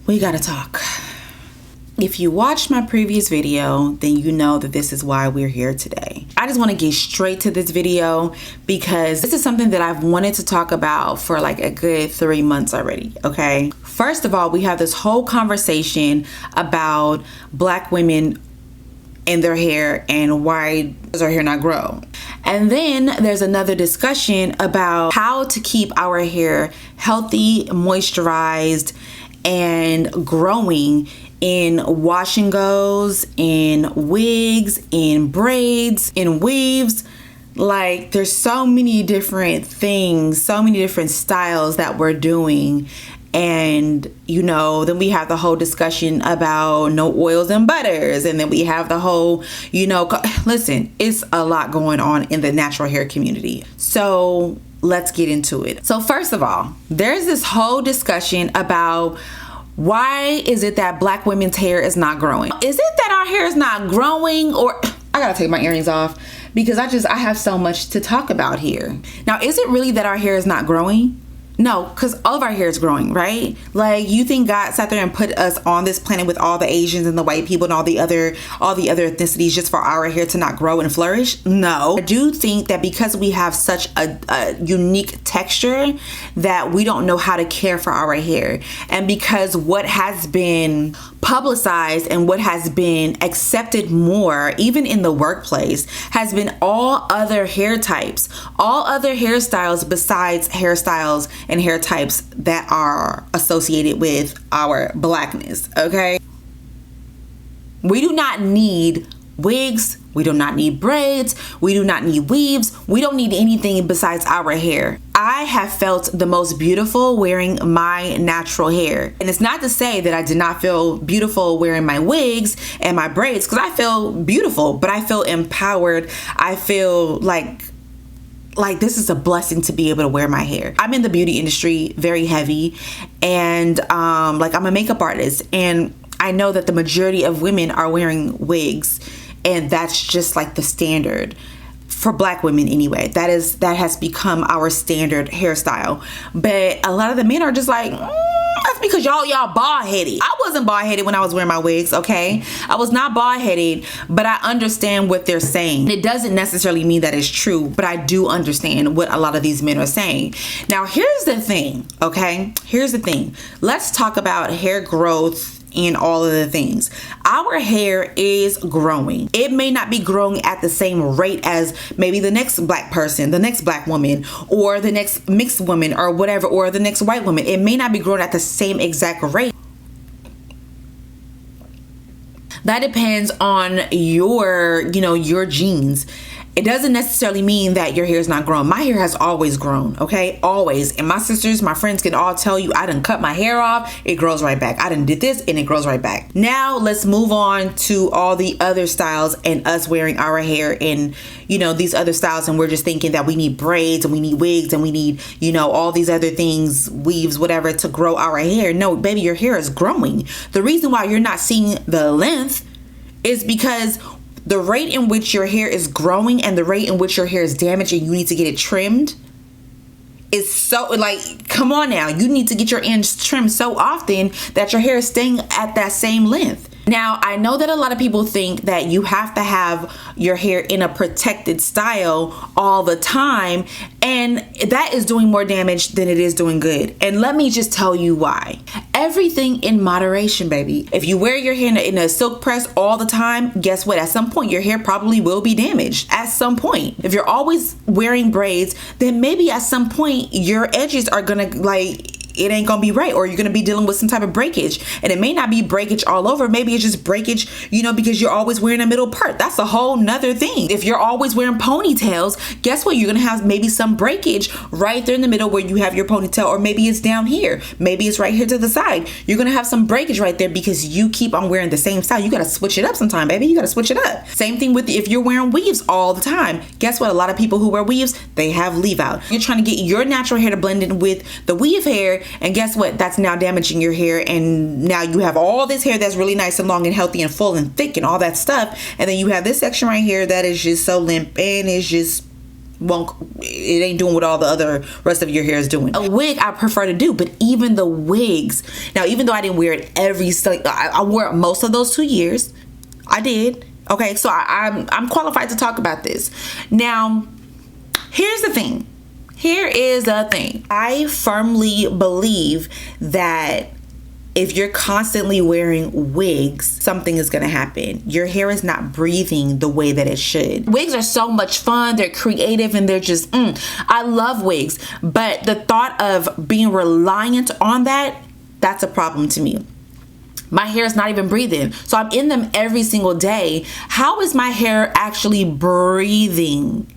we gotta talk. If you watched my previous video, then you know that this is why we're here today. I just want to get straight to this video because this is something that I've wanted to talk about for like a good 3 months already, okay? First of all, we have this whole conversation about Black women and their hair and why does our hair not grow? And then there's another discussion about how to keep our hair healthy, moisturized, and growing in wash and goes, in wigs, in braids, in weaves. Like, there's so many different things, so many different styles that we're doing. And, you know, then we have the whole discussion about no oils and butters. And then we have the whole, you know, listen, it's a lot going on in the natural hair community. So let's get into it. So first of all, there's this whole discussion about why is it that Black women's hair is not growing? Is it that our hair is not growing, or I gotta take my earrings off because I have so much to talk about here. Now, is it really that our hair is not growing? No, because all of our hair is growing, right? Like, you think God sat there and put us on this planet with all the Asians and the white people and all the other ethnicities just for our hair to not grow and flourish? No. I do think that because we have such a unique texture that we don't know how to care for our hair. And because what has been publicized and what has been accepted more, even in the workplace, has been all other hair types, all other hairstyles besides hairstyles and hair types that are associated with our Blackness, okay? We do not need wigs. We do not need braids. We do not need weaves. We don't need anything besides our hair. I have felt the most beautiful wearing my natural hair. And it's not to say that I did not feel beautiful wearing my wigs and my braids, because I feel beautiful, but I feel empowered. I feel like this is a blessing to be able to wear my hair. I'm in the beauty industry, very heavy, and I'm a makeup artist, and I know that the majority of women are wearing wigs, and that's just like the standard for Black women anyway. That has become our standard hairstyle. But a lot of the men are just like, that's because y'all bald-headed. I wasn't bald-headed when I was wearing my wigs, okay? I was not bald-headed, but I understand what they're saying. It doesn't necessarily mean that it's true, but I do understand what a lot of these men are saying. Now, here's the thing, okay? Here's the thing. Let's talk about hair growth and all of the things. Our hair is growing. It may not be growing at the same rate as maybe the next Black person, the next Black woman, or the next mixed woman, or whatever, or the next white woman. It may not be growing at the same exact rate. That depends on your genes. It doesn't necessarily mean that your hair is not growing. My hair has always grown, okay? Always. And my sisters, my friends can all tell you, I done cut my hair off, it grows right back. I done did this and it grows right back. Now let's move on to all the other styles and us wearing our hair in, these other styles. And we're just thinking that we need braids and we need wigs and we need, all these other things, weaves, whatever, to grow our hair. No, baby, your hair is growing. The reason why you're not seeing the length is because the rate in which your hair is growing and the rate in which your hair is damaged and you need to get it trimmed is so, come on now. You need to get your ends trimmed so often that your hair is staying at that same length. Now, I know that a lot of people think that you have to have your hair in a protected style all the time, and that is doing more damage than it is doing good. And let me just tell you why. Everything in moderation, baby. If you wear your hair in a silk press all the time, guess what? At some point, your hair probably will be damaged. At some point. If you're always wearing braids, then maybe at some point, your edges are gonna it ain't gonna be right, or you're gonna be dealing with some type of breakage. And it may not be breakage all over. Maybe it's just breakage, because you're always wearing a middle part. That's a whole nother thing. If you're always wearing ponytails, guess what? You're gonna have maybe some breakage right there in the middle where you have your ponytail, or maybe it's down here. Maybe it's right here to the side. You're gonna have some breakage right there because you keep on wearing the same style. You gotta switch it up sometime, baby. You gotta switch it up. Same thing with if you're wearing weaves all the time. Guess what? A lot of people who wear weaves, they have leave out. You're trying to get your natural hair to blend in with the weave hair, and guess what? That's now damaging your hair, and now you have all this hair that's really nice and long and healthy and full and thick and all that stuff, and then you have this section right here that is just so limp and is just it ain't doing what all the other rest of your hair is doing. A wig I prefer to do, but even the wigs, now even though I didn't wear it I wore it most of those 2 years. I did. Okay, so I'm qualified to talk about this. Now, here's the thing. Here is the thing. I firmly believe that if you're constantly wearing wigs, something is gonna happen. Your hair is not breathing the way that it should. Wigs are so much fun, they're creative, and they're just, I love wigs. But the thought of being reliant on that's a problem to me. My hair is not even breathing. So I'm in them every single day. How is my hair actually breathing?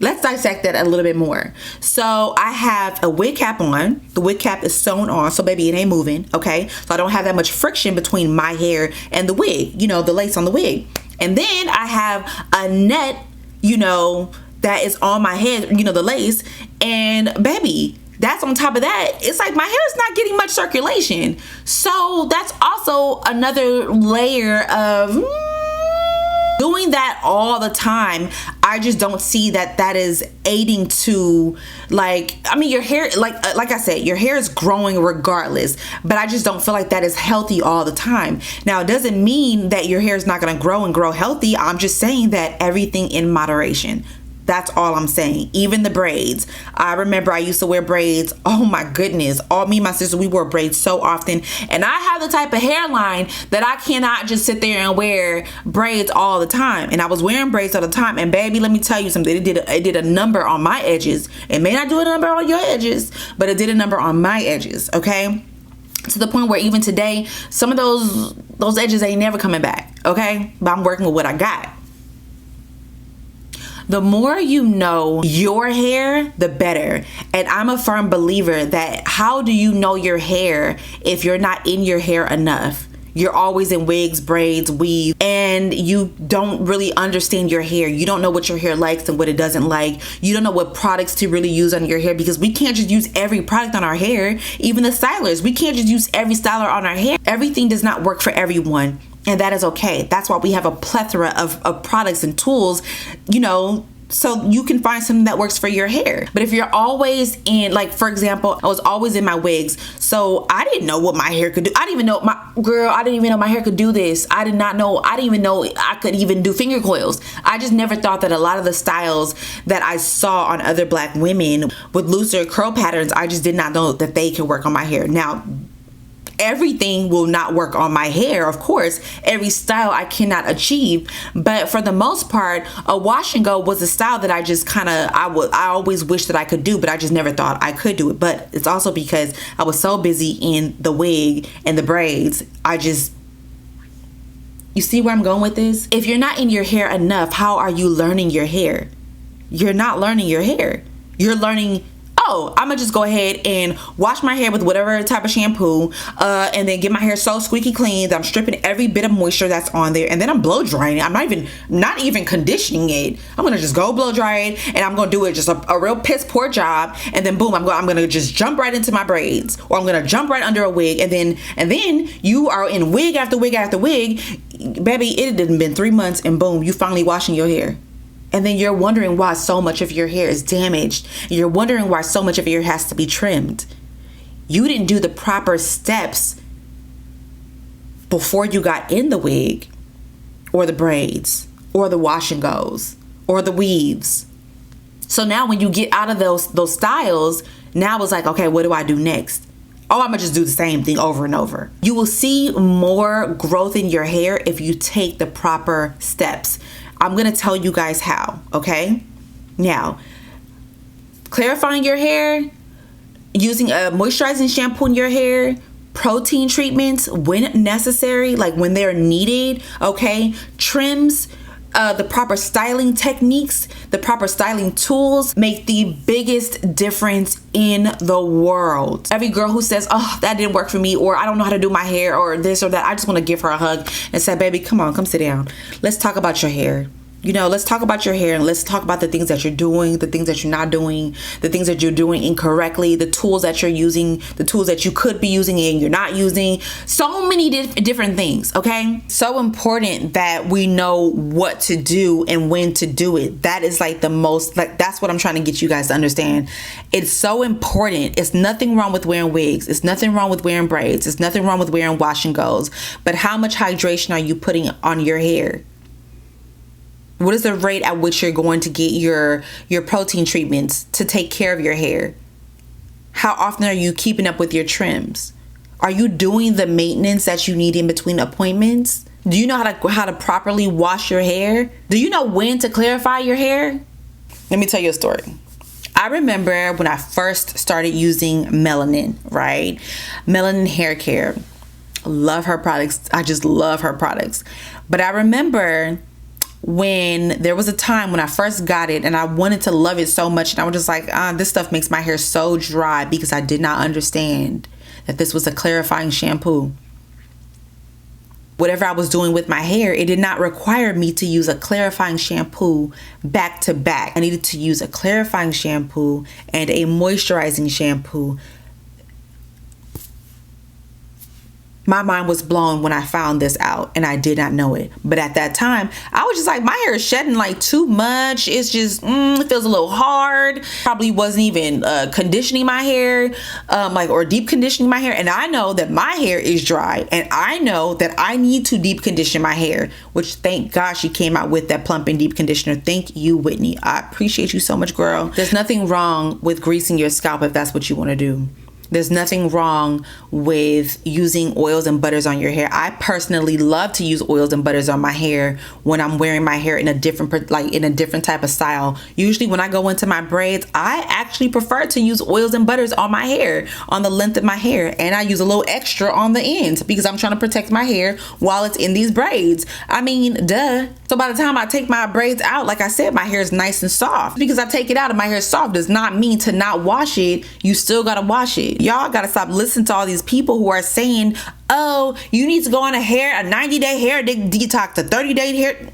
Let's dissect that a little bit more. So I have a wig cap on. The wig cap is sewn on, so baby, it ain't moving, okay? So I don't have that much friction between my hair and the wig, the lace on the wig. And then I have a net, that is on my head, the lace. And baby, that's on top of that. It's like my hair is not getting much circulation. So that's also another layer of... Doing that all the time, I just don't see that is aiding to, your hair, like I said, your hair is growing regardless, but I just don't feel like that is healthy all the time. Now, it doesn't mean that your hair is not going to grow and grow healthy. I'm just saying that everything in moderation. That's all I'm saying. Even the braids. I remember I used to wear braids. Oh my goodness. All me and my sister, we wore braids so often. And I have the type of hairline that I cannot just sit there and wear braids all the time. And I was wearing braids all the time. And baby, let me tell you something. It did a number on my edges. It may not do a number on your edges, but it did a number on my edges. Okay? To the point where even today, some of those edges ain't never coming back. Okay? But I'm working with what I got. The more you know your hair, the better. And I'm a firm believer that how do you know your hair if you're not in your hair enough? You're always in wigs, braids, weave, and you don't really understand your hair. You don't know what your hair likes and what it doesn't like. You don't know what products to really use on your hair, because we can't just use every product on our hair. Even the stylers, we can't just use every styler on our hair. Everything does not work for everyone. And that is okay. That's why we have a plethora of products and tools, so you can find something that works for your hair. But if you're always in, for example, I was always in my wigs. So I didn't know what my hair could do. I didn't even know my hair could do this. I didn't even know I could even do finger coils. I just never thought that a lot of the styles that I saw on other Black women with looser curl patterns, I just did not know that they could work on my hair. Now, everything will not work on my hair, of course. Every style I cannot achieve, but for the most part, a wash and go was a style that I just I always wished that I could do, but I just never thought I could do it. But it's also because I was so busy in the wig and the braids. You see where I'm going with this? If you're not in your hair enough, how are you learning your hair? You're not learning your hair. You're learning, I'm gonna just go ahead and wash my hair with whatever type of shampoo, and then get my hair so squeaky clean that I'm stripping every bit of moisture that's on there, and then I'm blow drying it. I'm not even conditioning it. I'm gonna just go blow dry it, and I'm gonna do it just a real piss poor job, and then boom, I'm gonna just jump right into my braids, or I'm gonna jump right under a wig, and then you are in wig after wig after wig, baby. It had been 3 months, and boom, you finally washing your hair. And then you're wondering why so much of your hair is damaged. You're wondering why so much of your hair has to be trimmed. You didn't do the proper steps before you got in the wig, or the braids, or the wash and goes, or the weaves. So now when you get out of those styles, now it's like, okay, what do I do next? I'm gonna just do the same thing over and over. You will see more growth in your hair if you take the proper steps. I'm gonna tell you guys how, okay? Now, clarifying your hair, using a moisturizing shampoo in your hair, protein treatments when necessary, like when they're needed, okay? Trims, the proper styling techniques, the proper styling tools make the biggest difference in the world. Every girl who says, that didn't work for me, or I don't know how to do my hair, or this or that, I just want to give her a hug and say, baby, come on, come sit down. Let's talk about your hair. let's talk about your hair, and let's talk about the things that you're doing, the things that you're not doing, the things that you're doing incorrectly, the tools that you're using, the tools that you could be using and you're not using. So many different things, okay? So important that we know what to do and when to do it. That is like the most, like, that's what I'm trying to get you guys to understand. It's so important. It's nothing wrong with wearing wigs. It's nothing wrong with wearing braids. It's nothing wrong with wearing wash and goes. But how much hydration are you putting on your hair? What is the rate at which you're going to get your protein treatments to take care of your hair? How often are you keeping up with your trims? Are you doing the maintenance that you need in between appointments? Do you know how to properly wash your hair? Do you know when to clarify your hair? Let me tell you a story. I remember when I first started using Melanin, right? Melanin hair care. Love her products. I just love her products. But I remember when there was a time when I first got it and I wanted to love it so much, and I was just like, this stuff makes my hair so dry, because I did not understand that this was a clarifying shampoo. Whatever I was doing with my hair, it did not require me to use a clarifying shampoo back to back. I needed to use a clarifying shampoo and a moisturizing shampoo. My mind was blown when I found this out, and I did not know it. But at that time, I was just like, my hair is shedding like too much. It's just, it feels a little hard. Probably wasn't even conditioning my hair, or deep conditioning my hair. And I know that my hair is dry, and I know that I need to deep condition my hair, which thank God she came out with that plumping deep conditioner. Thank you, Whitney. I appreciate you so much, girl. There's nothing wrong with greasing your scalp if that's what you want to do. There's nothing wrong with using oils and butters on your hair. I personally love to use oils and butters on my hair when I'm wearing my hair in a different type of style. Usually when I go into my braids, I actually prefer to use oils and butters on my hair, on the length of my hair. And I use a little extra on the ends because I'm trying to protect my hair while it's in these braids. I mean, duh. So by the time I take my braids out, like I said, my hair is nice and soft. Because I take it out and my hair is soft does not mean to not wash it. You still gotta wash it. Y'all gotta stop listening to all these people who are saying, oh, you need to go on a 90-day hair detox, a 30-day hair.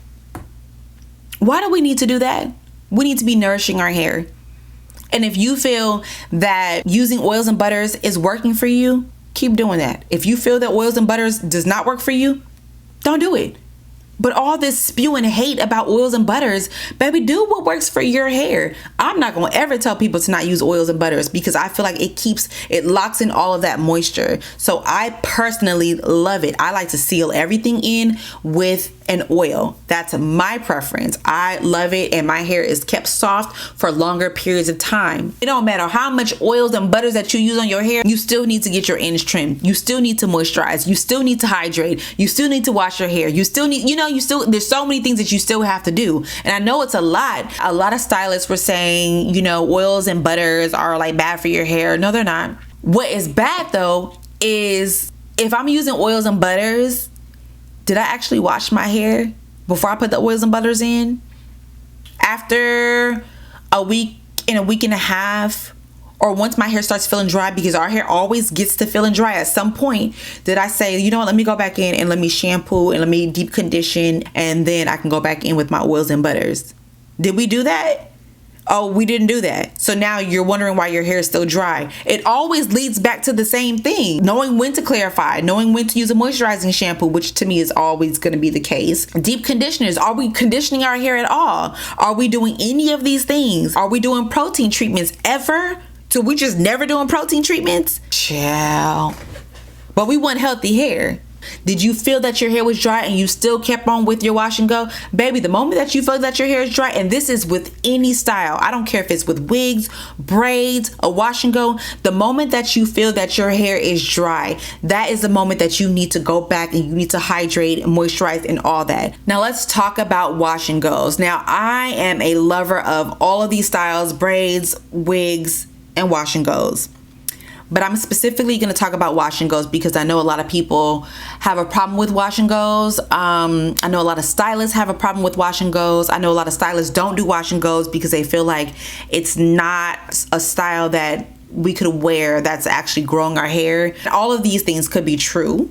Why do we need to do that? We need to be nourishing our hair. And if you feel that using oils and butters is working for you, keep doing that. If you feel that oils and butters does not work for you, don't do it. But all this spewing hate about oils and butters, baby, do what works for your hair. I'm not going to ever tell people to not use oils and butters because I feel like it locks in all of that moisture. So I personally love it. I like to seal everything in with an oil. That's my preference. I love it, and my hair is kept soft for longer periods of time. It don't matter how much oils and butters that you use on your hair, you still need to get your ends trimmed. You still need to moisturize. You still need to hydrate. You still need to wash your hair. You still need, there's so many things that you still have to do. And I know it's a lot. A lot of stylists were saying, oils and butters are like bad for your hair. No, they're not. What is bad though is if I'm using oils and butters, did I actually wash my hair before I put the oils and butters in? After a week and a half, or once my hair starts feeling dry, because our hair always gets to feeling dry at some point, did I say, let me go back in and let me shampoo and let me deep condition, and then I can go back in with my oils and butters? Did we do that? Oh, we didn't do that. So now you're wondering why your hair is still dry. It always leads back to the same thing. Knowing when to clarify, knowing when to use a moisturizing shampoo, which to me is always going to be the case. Deep conditioners. Are we conditioning our hair at all? Are we doing any of these things? Are we doing protein treatments ever? So we just never doing protein treatments? Child. But we want healthy hair. Did you feel that your hair was dry and you still kept on with your wash and go? Baby, the moment that you feel that your hair is dry, and this is with any style, I don't care if it's with wigs, braids, a wash and go, the moment that you feel that your hair is dry, that is the moment that you need to go back and you need to hydrate and moisturize and all that. Now let's talk about wash and goes. Now I am a lover of all of these styles, braids, wigs, and wash and goes. But I'm specifically going to talk about wash and goes because I know a lot of people have a problem with wash and goes. I know a lot of stylists have a problem with wash and goes. I know a lot of stylists don't do wash and goes because they feel like it's not a style that we could wear that's actually growing our hair. All of these things could be true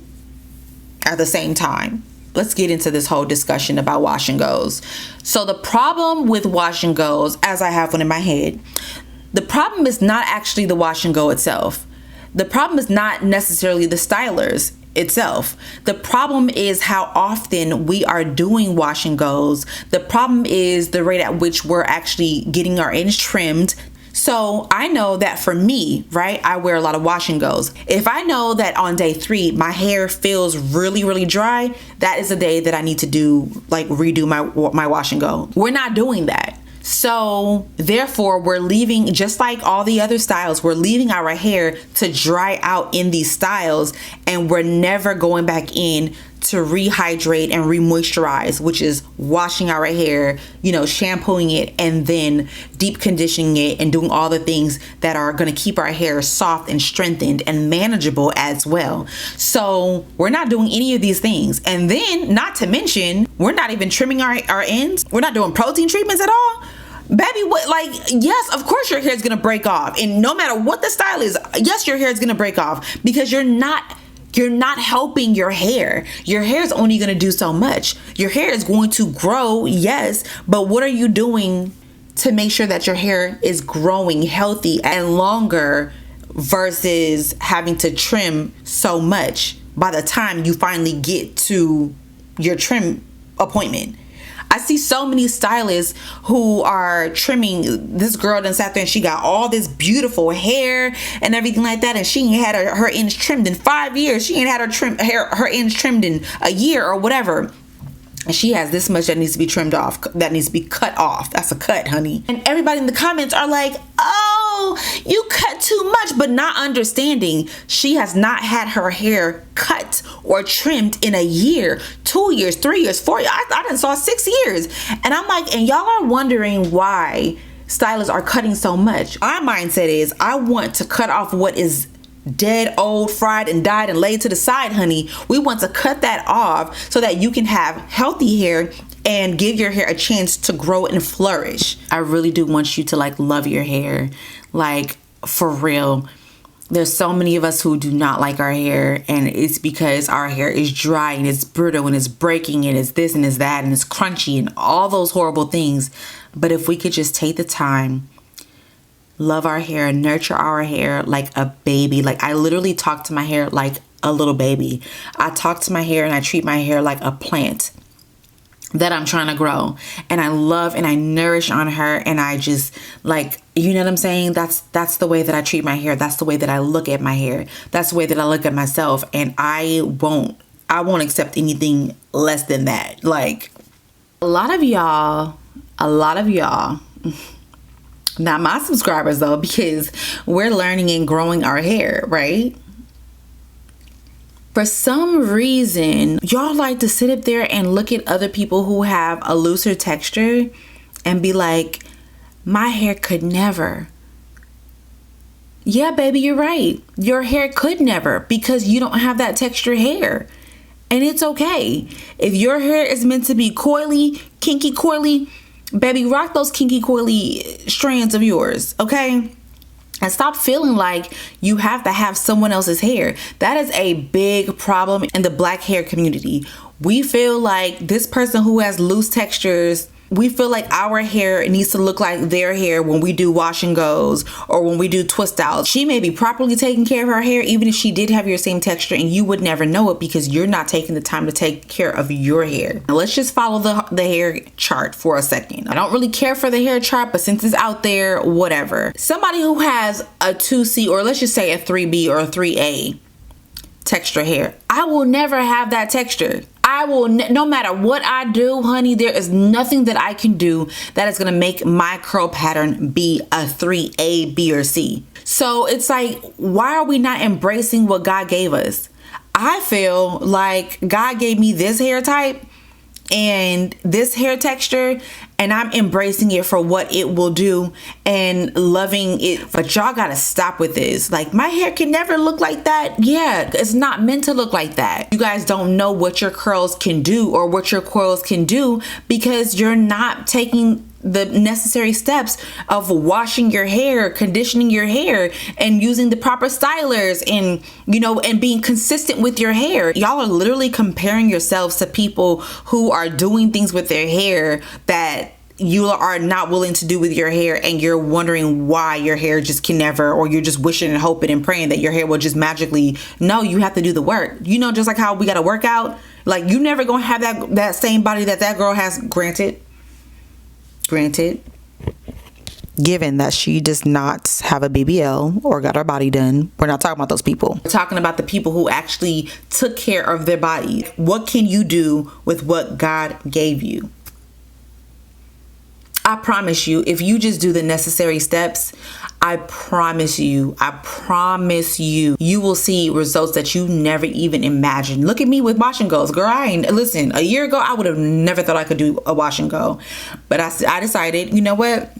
at the same time. let's get into this whole discussion about wash and goes. So the problem with wash and goes, as I have one in my head, the problem is not actually the wash and go itself. The problem is not necessarily the stylers itself. The problem is how often we are doing wash and goes. The problem is the rate at which we're actually getting our ends trimmed. So I know that for me, right, I wear a lot of wash and goes. If I know that on day 3 my hair feels really, really dry, that is a day that I need to redo my wash and go. We're not doing that. So therefore, we're leaving, just like all the other styles, we're leaving our hair to dry out in these styles, and we're never going back in to rehydrate and remoisturize, which is washing our hair, shampooing it, and then deep conditioning it and doing all the things that are going to keep our hair soft and strengthened and manageable as well. So we're not doing any of these things. And then, not to mention, we're not even trimming our ends. We're not doing protein treatments at all. Baby, yes, of course your hair is going to break off. And no matter what the style is, yes, your hair is going to break off, because you're not helping your hair. Your hair is only going to do so much. Your hair is going to grow, yes, but what are you doing to make sure that your hair is growing healthy and longer versus having to trim so much by the time you finally get to your trim appointment? I see so many stylists who are trimming. This girl done sat there and she got all this beautiful hair and everything like that, and she ain't had her ends trimmed in 5 years. She ain't had her ends trimmed in a year or whatever. And she has this much that needs to be trimmed off, that needs to be cut off. That's a cut, honey. And everybody in the comments are like, oh, you cut too much, but not understanding she has not had her hair cut or trimmed in a year, 2 years, 3 years, 4 years. I done saw 6 years. And I'm like, and y'all are wondering why stylists are cutting so much. Our mindset is, I want to cut off what is dead, old, fried, and dyed and laid to the side, honey. We want to cut that off so that you can have healthy hair and give your hair a chance to grow and flourish. I really do want you to love your hair, for real. There's so many of us who do not like our hair, and it's because our hair is dry and it's brittle and it's breaking and it's this and it's that and it's crunchy and all those horrible things. But if we could just take the time, love our hair, nurture our hair like a baby. I literally talk to my hair like a little baby. I talk to my hair and I treat my hair like a plant that I'm trying to grow. And I love and I nourish on her, and I just you know what I'm saying? That's the way that I treat my hair. That's the way that I look at my hair. That's the way that I look at myself. And I won't accept anything less than that. A lot of y'all, not my subscribers though, because we're learning and growing our hair, right? For some reason, y'all like to sit up there and look at other people who have a looser texture and be like, my hair could never. Yeah, baby, you're right. Your hair could never, because you don't have that texture hair. And it's okay. If your hair is meant to be coily, kinky coily, baby, rock those kinky coily strands of yours, okay? And stop feeling like you have to have someone else's hair. That is a big problem in the black hair community. We feel like this person who has loose textures, we feel like our hair needs to look like their hair when we do wash and goes or when we do twist outs. She may be properly taking care of her hair even if she did have your same texture, and you would never know it because you're not taking the time to take care of your hair. Now let's just follow the hair chart for a second. I don't really care for the hair chart, but since it's out there, whatever. Somebody who has a 2C, or let's just say a 3B or a 3A texture hair, I will never have that texture. I will, no matter what I do, honey, there is nothing that I can do that is going to make my curl pattern be a 3A, B, or C. So it's like, why are we not embracing what God gave us? I feel like God gave me this hair type and this hair texture, and I'm embracing it for what it will do and loving it. But y'all gotta stop with this. My hair can never look like that. Yeah, it's not meant to look like that. You guys don't know what your curls can do or what your coils can do because you're not taking the necessary steps of washing your hair, conditioning your hair, and using the proper stylers, and and being consistent with your hair. Y'all are literally comparing yourselves to people who are doing things with their hair that you are not willing to do with your hair, and you're wondering why your hair just can never, or you're just wishing and hoping and praying that your hair will just magically. No, you have to do the work. Just like how we got to work out. Like, you never gonna have that same body that girl has. Granted, given that she does not have a BBL or got her body done. We're not talking about those people. We're talking about the people who actually took care of their body. What can you do with what God gave you? I promise you, if you just do the necessary steps, I promise you, you will see results that you never even imagined. Look at me with wash and goes. Girl, listen, a year ago, I would have never thought I could do a wash and go. But I decided, you know what?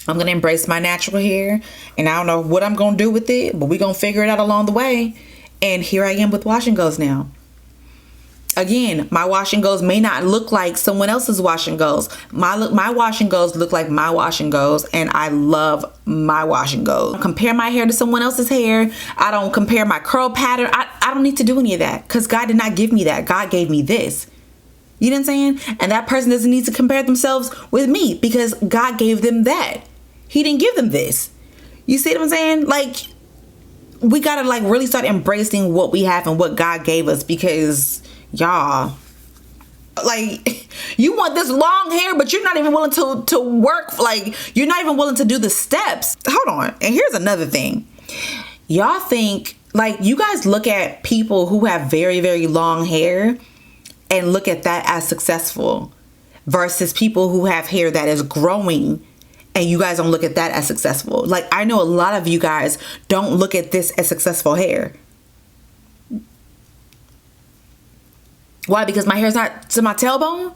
I'm going to embrace my natural hair, and I don't know what I'm going to do with it, but we're going to figure it out along the way. And here I am with wash and goes now. Again, my wash and goes may not look like someone else's wash and goes. My wash and goes look like my wash and goes, and I love my wash and goes. I don't compare my hair to someone else's hair. I don't compare my curl pattern. I don't need to do any of that, because God did not give me that. God gave me this. You know what I'm saying? And that person doesn't need to compare themselves with me, because God gave them that. He didn't give them this. You see what I'm saying? Like, we gotta really start embracing what we have and what God gave us, because y'all, you want this long hair, but you're not even willing to work. You're not even willing to do the steps. Hold on. And here's another thing. Y'all think, you guys look at people who have very, very long hair and look at that as successful, versus people who have hair that is growing, and you guys don't look at that as successful. I know a lot of you guys don't look at this as successful hair. Why? Because my hair is not to my tailbone.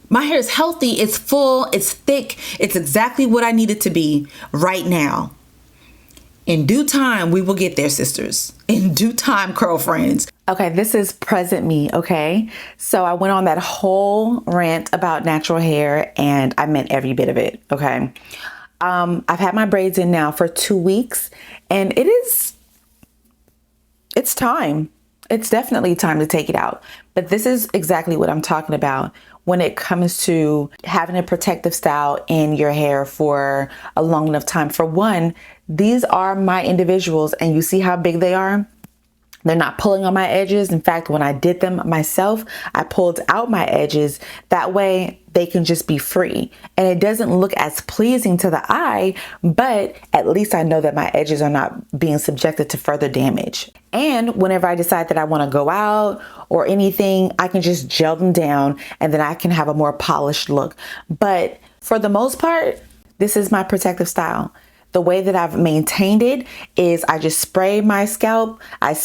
My hair is healthy. It's full. It's thick. It's exactly what I need it to be right now. In due time, we will get there, sisters. In due time, girlfriends. Okay, this is present me, okay? So I went on that whole rant about natural hair, and I meant every bit of it, okay? I've had my braids in now for 2 weeks, and it's time. It's definitely time to take it out. But this is exactly what I'm talking about when it comes to having a protective style in your hair for a long enough time. For one, these are my individuals, and you see how big they are? They're not pulling on my edges. In fact, when I did them myself, I pulled out my edges. That way they can just be free. And it doesn't look as pleasing to the eye, but at least I know that my edges are not being subjected to further damage. And whenever I decide that I want to go out or anything, I can just gel them down, and then I can have a more polished look. But for the most part, this is my protective style. The way that I've maintained it is I just spray my scalp. I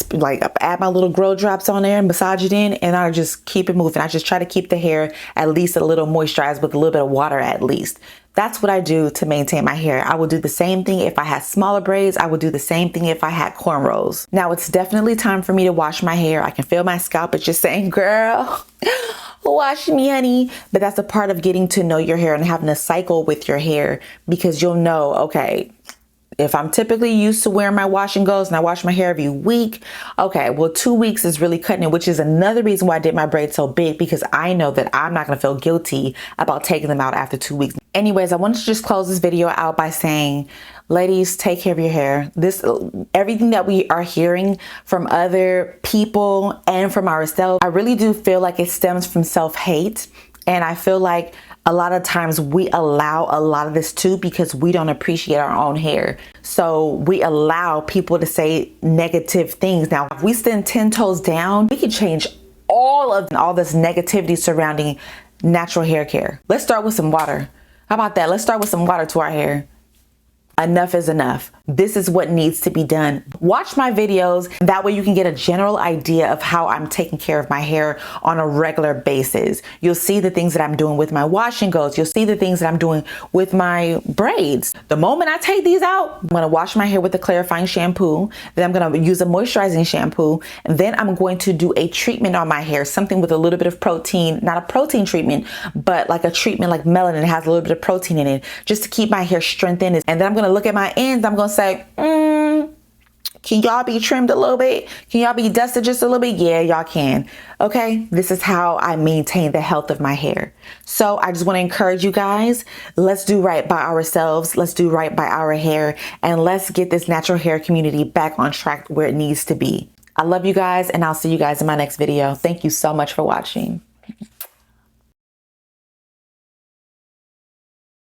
add my little grow drops on there and massage it in, and I just keep it moving. I just try to keep the hair at least a little moisturized with a little bit of water at least. That's what I do to maintain my hair. I will do the same thing if I had smaller braids. I would do the same thing if I had cornrows. Now it's definitely time for me to wash my hair. I can feel my scalp. It's just saying, girl, wash me, honey. But that's a part of getting to know your hair and having a cycle with your hair, because you'll know, okay, if I'm typically used to wearing my wash and goes and I wash my hair every week, okay, well, 2 weeks is really cutting it, which is another reason why I did my braids so big, because I know that I'm not going to feel guilty about taking them out after 2 weeks. Anyways, I wanted to just close this video out by saying, ladies, take care of your hair. Everything that we are hearing from other people and from ourselves, I really do feel like it stems from self-hate. And I feel like a lot of times we allow a lot of this too, because we don't appreciate our own hair. So we allow people to say negative things. Now, if we stand 10 toes down, we can change all this negativity surrounding natural hair care. Let's start with some water. How about that? Let's start with some water to our hair. Enough is enough. this is what needs to be done. Watch my videos. That way you can get a general idea of how I'm taking care of my hair on a regular basis. You'll see the things that I'm doing with my wash and goes. You'll see the things that I'm doing with my braids. The moment I take these out, I'm going to wash my hair with a clarifying shampoo. Then I'm going to use a moisturizing shampoo. And then I'm going to do a treatment on my hair, something with a little bit of protein, not a protein treatment, but like a treatment like melanin. It has a little bit of protein in it just to keep my hair strengthened. And then I'm going to look at my ends. I'm going to say, can y'all be trimmed a little bit? Can y'all be dusted just a little bit? Yeah, y'all can. Okay, this is how I maintain the health of my hair. So I just want to encourage you guys, let's do right by ourselves. Let's do right by our hair, and let's get this natural hair community back on track where it needs to be. I love you guys, and I'll see you guys in my next video. Thank you so much for watching.